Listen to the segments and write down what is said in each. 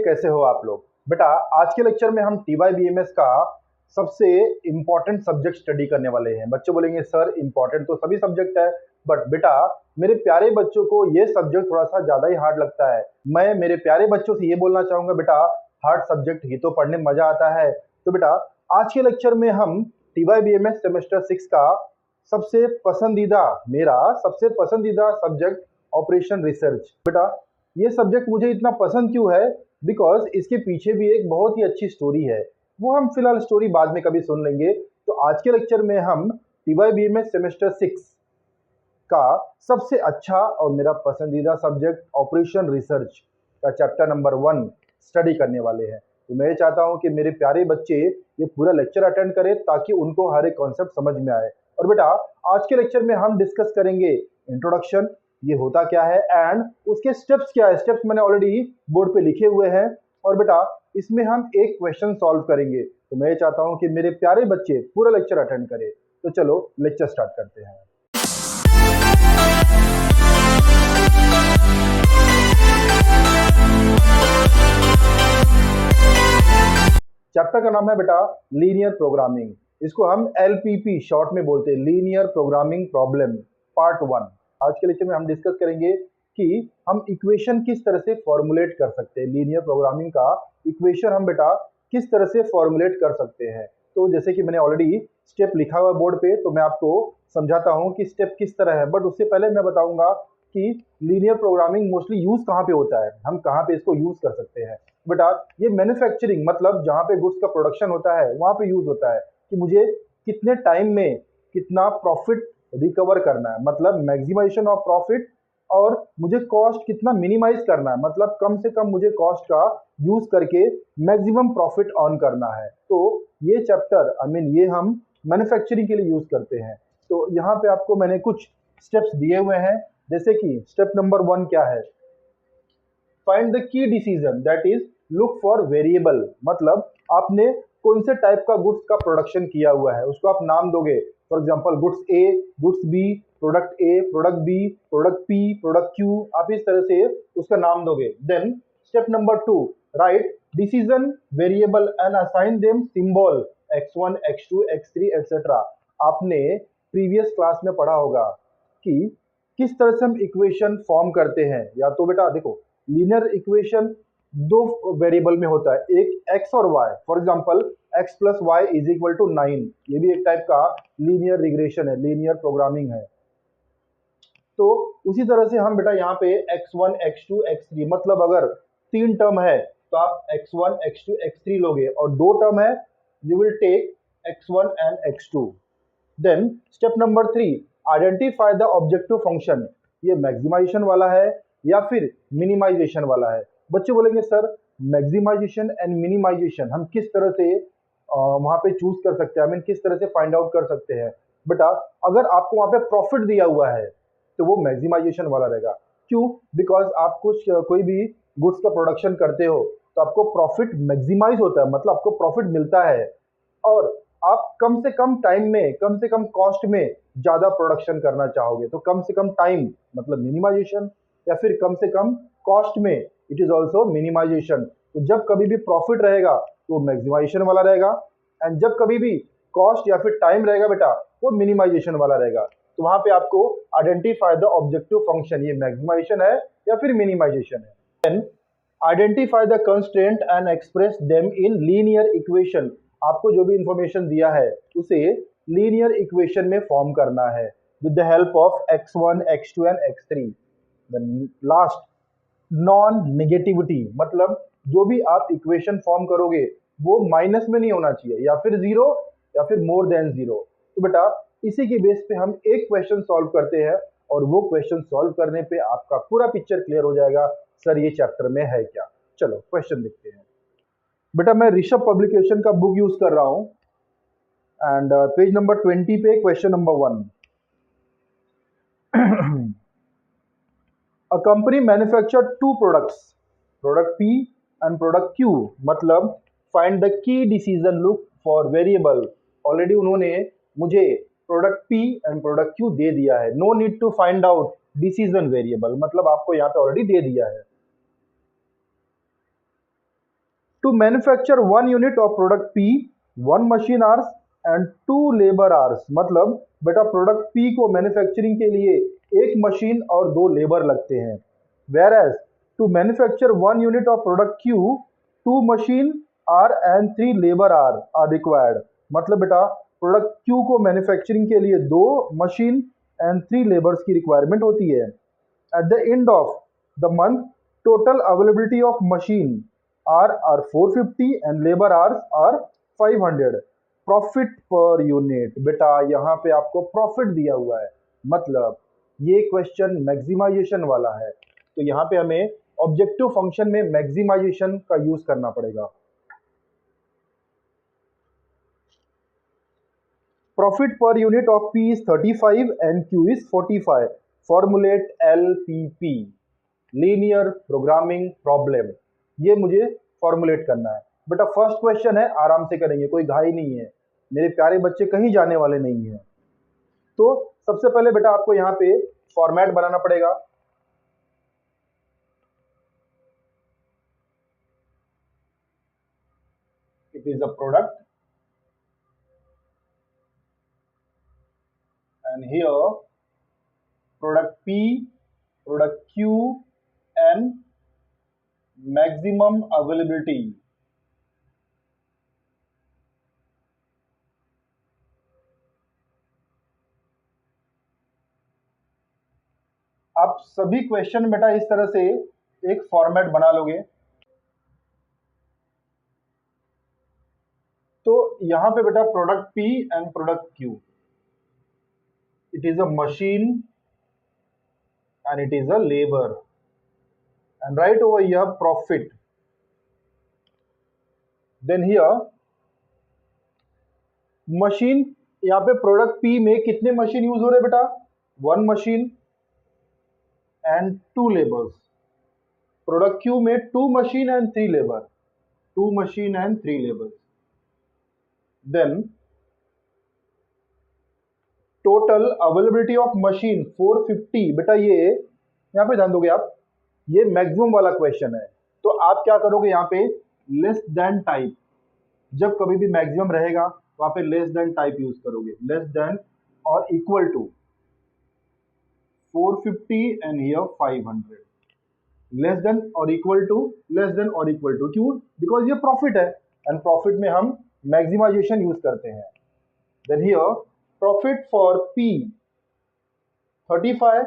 कैसे हो आप लोग। बेटा आज के लेक्चर में हम TYBMS का सबसे इम्पोर्टेंट सब्जेक्ट स्टडी करने वाले हैं। बच्चे बोलेंगे सर इम्पोर्टेंट तो सभी सब्जेक्ट है, बट बेटा मेरे प्यारे बच्चों को ये सब्जेक्ट थोड़ा सा ज़्यादा ही हार्ड लगता है। मैं मेरे प्यारे बच्चों से ये बोलना चाहूँगा बेटा हार्ड सब्जेक्ट ही तो पढ़ने में मज़ा आता है। तो बेटा आज के लेक्चर में हम TYBMS सेमेस्टर 6 का मेरा सबसे पसंदीदा सब्जेक्ट ऑपरेशन रिसर्च। बेटा ये सब्जेक्ट मुझे इतना पसंद क्यों है, बिकॉज इसके पीछे भी एक बहुत ही अच्छी स्टोरी है। वो हम फिलहाल स्टोरी बाद में कभी सुन लेंगे। तो आज के लेक्चर में हम TYBMS सेमेस्टर 6 का सबसे अच्छा और मेरा पसंदीदा सब्जेक्ट ऑपरेशन रिसर्च का चैप्टर नंबर 1 स्टडी करने वाले हैं। तो मैं चाहता हूं कि मेरे प्यारे बच्चे ये पूरा लेक्चर अटेंड करें ताकि उनको हर एक कॉन्सेप्ट समझ में आए। और बेटा आज के लेक्चर में हम डिस्कस करेंगे इंट्रोडक्शन, ये होता क्या है, एंड उसके स्टेप्स क्या है। स्टेप्स मैंने ऑलरेडी बोर्ड पे लिखे हुए हैं। और बेटा इसमें हम एक क्वेश्चन सॉल्व करेंगे। तो मैं चाहता हूं कि मेरे प्यारे बच्चे पूरा लेक्चर अटेंड करें। तो चलो लेक्चर स्टार्ट करते हैं। चैप्टर का नाम है बेटा लीनियर प्रोग्रामिंग। इसको हम LPP शॉर्ट में बोलते हैं, लीनियर प्रोग्रामिंग प्रॉब्लम पार्ट 1। आज के लेक्चर में हम डिस्कस करेंगे कि हम इक्वेशन किस तरह से फॉर्मुलेट कर सकते हैं। लीनियर प्रोग्रामिंग का इक्वेशन हम बेटा किस तरह से फॉर्मुलेट कर सकते हैं। तो जैसे कि मैंने ऑलरेडी स्टेप लिखा हुआ बोर्ड पे, तो मैं आपको समझाता हूँ कि स्टेप किस तरह है। बट उससे पहले मैं बताऊंगा कि लीनियर प्रोग्रामिंग मोस्टली यूज कहाँ पे होता है, हम कहाँ पे इसको यूज कर सकते हैं। बेटा ये मैन्युफैक्चरिंग मतलब जहाँ पे गुड्स का प्रोडक्शन होता है वहाँ पे यूज होता है कि मुझे कितने टाइम में कितना प्रॉफिट रिकवर करना है, मतलब मैक्सिमाइजेशन ऑफ प्रॉफिट, और मुझे कॉस्ट कितना मिनिमाइज करना है, मतलब कम से कम मुझे कॉस्ट का यूज करके मैक्सिमम प्रॉफिट अर्न करना है। तो ये चैप्टर ये हम मैन्युफैक्चरिंग के लिए यूज करते हैं। तो यहाँ पे आपको मैंने कुछ स्टेप्स दिए हुए हैं। जैसे कि स्टेप नंबर 1 क्या है, find the key decision, that is look for variable. मतलब आपने कौन से टाइप का गुड्स का प्रोडक्शन किया हुआ है उसको आप नाम दोगे। For example goods A, goods B, product A, product B, product P, product Q, आप इस तरह से उसका नाम दोगे। Then step number 2, right decision variable and assign them symbol x1, x2, x3 etcetera. आपने प्रीवियस क्लास में पढ़ा होगा कि किस तरह से हम इक्वेशन फॉर्म करते हैं। या तो बेटा देखो लीनियर इक्वेशन 2 वेरिएबल में होता है, एक x और y। For example x plus Y is equal to 9, ये भी एक टाइप का लीनियर रिग्रेशन है, लीनियर प्रोग्रामिंग है। तो उसी तरह से हम बेटा यहाँ पे x1, x2, x3, मतलब अगर 3 टर्म है तो आप x1, x2, x3 लोगे, और 2 टर्म है you will take x1 and x2। Then step number 3, identify the objective function. ये मैक्सिमाइजेशन वाला है या फिर मिनिमाइजेशन वाला है। बच्चे बोलेंगे सर मैक्सिमाइजेशन एंड मिनिमाइजेशन हम किस तरह से वहाँ पे चूज कर सकते हैं, किस तरह से फाइंड आउट कर सकते हैं। बेटा अगर आपको वहाँ पे प्रॉफिट दिया हुआ है तो वो मैक्सिमाइजेशन वाला रहेगा। क्यों? बिकॉज आप कोई भी गुड्स का प्रोडक्शन करते हो तो आपको प्रॉफिट मैक्सिमाइज होता है, मतलब आपको प्रॉफिट मिलता है, और आप कम से कम टाइम में कम से कम कॉस्ट में ज़्यादा प्रोडक्शन करना चाहोगे। तो कम से कम टाइम मतलब मिनिमाइजेशन, या फिर कम से कम कॉस्ट में इट इज ऑल्सो मिनिमाइजेशन। तो जब कभी भी प्रॉफिट रहेगा तो मैक्सिमाइजेशन वाला रहेगा, एंड जब कभी भी कॉस्ट या फिर टाइम रहेगा बेटा वो मिनिमाइजेशन वाला रहेगा। तो वहां पे आपको आइडेंटिफाई द ऑब्जेक्टिव फंक्शन, ये मैक्सिमाइजेशन है या फिर मिनिमाइजेशन है। Then identify the constraint and express them in linear equation. आपको जो भी इंफॉर्मेशन दिया है उसे लीनियर इक्वेशन में फॉर्म करना है with the help of x1, x2 and x3। Last non negativity, मतलब जो भी आप इक्वेशन फॉर्म करोगे वो माइनस में नहीं होना चाहिए, या फिर 0 या फिर मोर देन 0। तो बेटा इसी के बेस पे हम एक क्वेश्चन सॉल्व करते हैं, और वो क्वेश्चन सॉल्व करने पे आपका पूरा पिक्चर क्लियर हो जाएगा सर ये चैप्टर में है क्या। चलो क्वेश्चन देखते हैं। बेटा मैं ऋषभ पब्लिकेशन का बुक यूज कर रहा हूं, एंड पेज नंबर 20 पे question number 1। A company manufactured 2 products, product P and product Q, मतलब find the key decision look for variable। Already उन्होंने मुझे product P and product Q दे दिया है, no need to find out decision variable, मतलब आपको यहाँ पे ऑलरेडी दे दिया है। To manufacture 1 unit of product P 1 machine hours and 2 labour hours. मतलब बेटा प्रोडक्ट पी को मैन्युफैक्चरिंग के लिए 1 मशीन और 2 लेबर लगते हैं। Where as to manufacture 1 unit of product Q 2 machine are and 3 labour are required. मतलब बेटा प्रोडक्ट क्यू को मैन्युफैक्चरिंग के लिए 2 मशीन एंड 3 लेबर्स की रिक्वायरमेंट होती है। At the end of the month total availability of machine are 450 and labour hours are 500। Profit per unit, बेटा यहाँ पे आपको प्रॉफिट दिया हुआ है, मतलब ये क्वेश्चन मैक्सिमाइजेशन वाला है, तो यहाँ पे हमें ऑब्जेक्टिव फंक्शन में मैक्सिमाइजेशन का यूज करना पड़ेगा। Profit per unit of P is 35 and Q is 45. Formulate LPP, linear programming problem, ये मुझे फॉर्मुलेट करना है। बेटा फर्स्ट क्वेश्चन है, आराम से करेंगे, कोई घाई नहीं है, मेरे प्यारे बच्चे कहीं जाने वाले नहीं हैं। तो सबसे पहले बेटा आपको यहाँ पे फॉर्मेट बनाना पड़ेगा। It is a product and here product P, product Q and maximum availability. आप सभी क्वेश्चन बेटा इस तरह से एक फॉर्मेट बना लोगे। तो यहां पे बेटा product P and product Q, it is a machine and it is a labor, and right over here profit. Then here machine, यहाँ पे प्रोडक्ट P में कितने मशीन यूज हो रहे बेटा? 1 machine and 2 labours. Product Q में 2 machine and 3 labour, 2 machine and 3 labours. Then total availability of machine 450। बेटा ये यहाँ पे ध्यान दोगे आप, ये मैक्सिमम वाला क्वेश्चन है, तो आप क्या करोगे यहाँ पे लेस देन टाइप, जब कभी भी मैक्सिमम रहेगा वहां पे लेस देन टाइप यूज करोगे, लेस देन और equal to 450 and here 500। Less than और इक्वल टू, लेस देन और इक्वल टू, क्यों? बिकॉज ये प्रॉफिट है एंड प्रॉफिट में हम मैक्सिमाइजेशन यूज करते हैं। Then here profit for P 35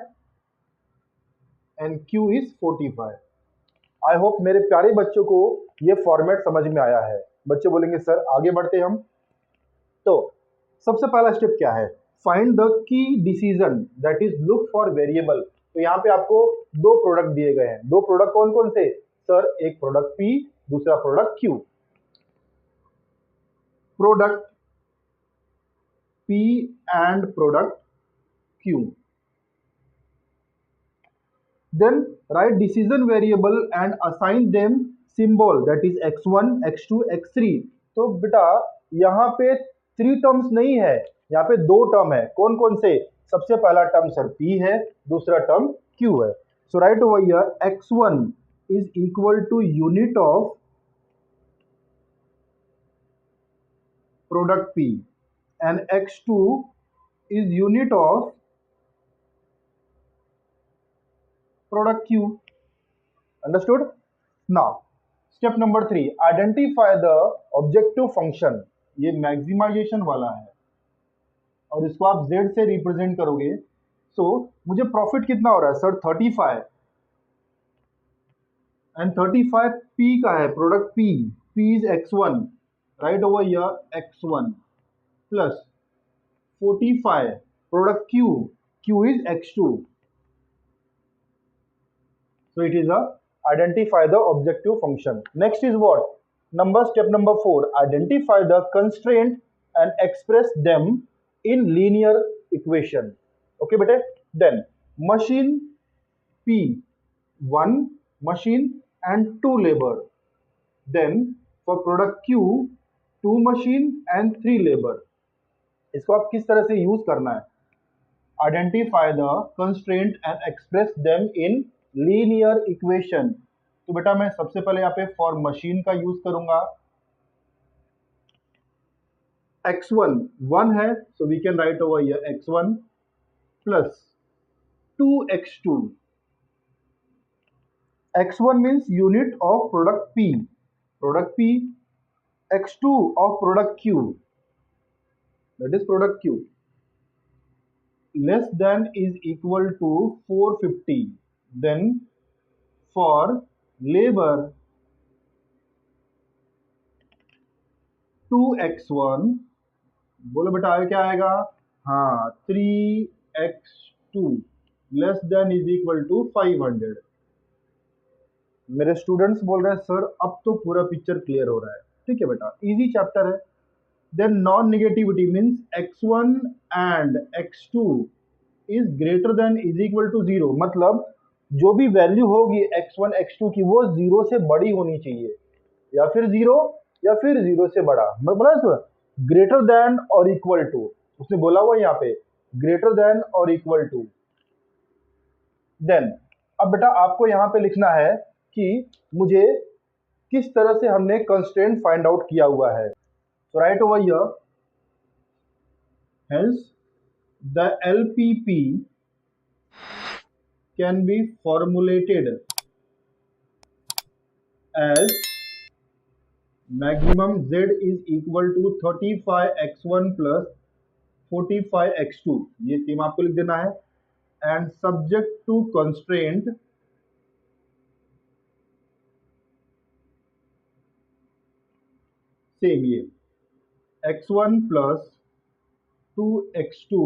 and Q is 45। I hope मेरे प्यारे बच्चों को ये फॉर्मेट समझ में आया है। बच्चे बोलेंगे सर आगे बढ़ते हम। तो सबसे पहला स्टेप क्या है? Find the key decision, that is look for variable. तो यहाँ पे आपको 2 प्रोडक्ट दिए गए हैं। 2 प्रोडक्ट कौन कौन से सर? एक प्रोडक्ट P, दूसरा product Q। Product P and product Q. Then write decision variable and assign them symbol, that is x1, x2, x3। तो बेटा यहाँ पे 3 टर्म्स नहीं है, यहाँ पे 2 टर्म है। कौन कौन से? सबसे पहला टर्म सर P है, दूसरा टर्म Q है। So right over here x1 is equal to unit of product P and x2 is unit of product Q. Understood? Now step number 3, identify the objective function। ये maximization वाला है और इसको आप Z से represent करोगे। सो मुझे प्रॉफिट कितना हो रहा है सर? 35 एंड 35 P का है, product P is x1, right over here x1 plus 45 product Q is x2। so it is a identify the objective function। next is what? step number 4, identify the constraint and express them in linear equation। okay bete, then machine P 1 machine and 2 labor, then for product Q 2 machine and 3 labor। इसको आप किस तरह से use करना है? Identify the constraint and express them in linear equation. तो बेटा मैं सबसे पहले यहाँ पे फॉर मशीन का यूज करूंगा। x1 1 है, so we can write over here x1 plus 2x2। x1 means unit of product P, x2 of product Q, that is product Q, less than is equal to 450. Then for labor 2x1, बोलो बेटा आगे क्या आएगा, हाँ 3x2 less than is equal to 500। मेरे students बोल रहे हैं सर अब तो पूरा पिक्चर क्लियर हो रहा है। ठीक है बेटा, इजी चैप्टर है। Then non negativity means x1 and x2 is greater than is equal to 0, मतलब जो भी वैल्यू होगी x1 x2 की वो 0 से बड़ी होनी चाहिए, या फिर 0 या फिर 0 से बड़ा, मैं बोला इसमें ग्रेटर देन और इक्वल टू, उसने बोला हुआ यहाँ पे ग्रेटर देन और इक्वल टू। देन अब बेटा आपको यहाँ पे लिखना है कि मुझे किस तरह से हमने कंस्ट्रेंट फाइंड आउट किया हुआ है। So right over here, hence the LPP can be formulated as maximum z is equal to 35x1 plus 45x2, ये सेम आपको लिख देना है, and subject to constraint same ये x1 plus 2x2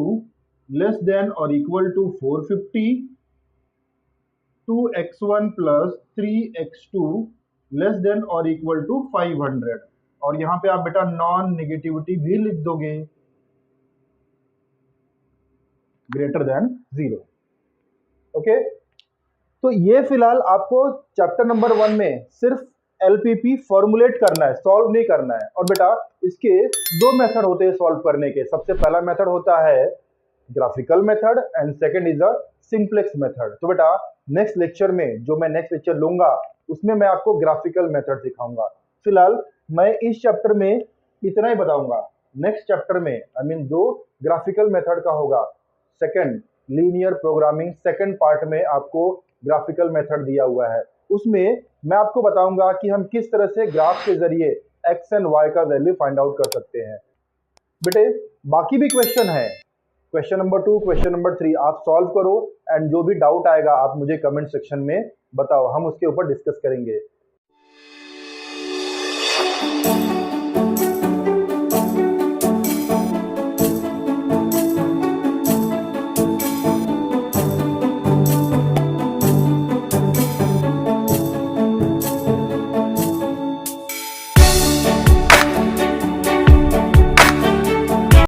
less than और equal to 450, 2x1 plus 3x2 less than और equal to 500, और यहां पे आप बेटा नॉन नेगेटिविटी भी लिख दोगे ग्रेटर देन 0। ओके, तो ये फिलहाल आपको चैप्टर नंबर 1 में सिर्फ LPP फॉर्मुलेट करना है, सॉल्व नहीं करना है। और बेटा इसके दो मेथड होते हैं सॉल्व करने के। सबसे पहला मेथड होता है graphical method and second is a simplex method. तो बेटा नेक्स्ट लेक्चर में, जो मैं नेक्स्ट लेक्चर लूंगा उसमें मैं आपको ग्राफिकल मेथड सिखाऊंगा। फिलहाल मैं इस चैप्टर में इतना ही बताऊंगा। नेक्स्ट चैप्टर में जो ग्राफिकल मेथड का होगा, second linear programming second part में आपको ग्राफिकल मेथड दिया हुआ है, उसमें मैं आपको बताऊंगा कि हम किस तरह से ग्राफ के जरिए एक्स एंड वाई का वैल्यू फाइंड आउट कर सकते हैं। बेटे बाकी भी क्वेश्चन है, क्वेश्चन नंबर 2 क्वेश्चन नंबर 3 आप सॉल्व करो, एंड जो भी डाउट आएगा आप मुझे कमेंट सेक्शन में बताओ, हम उसके ऊपर डिस्कस करेंगे।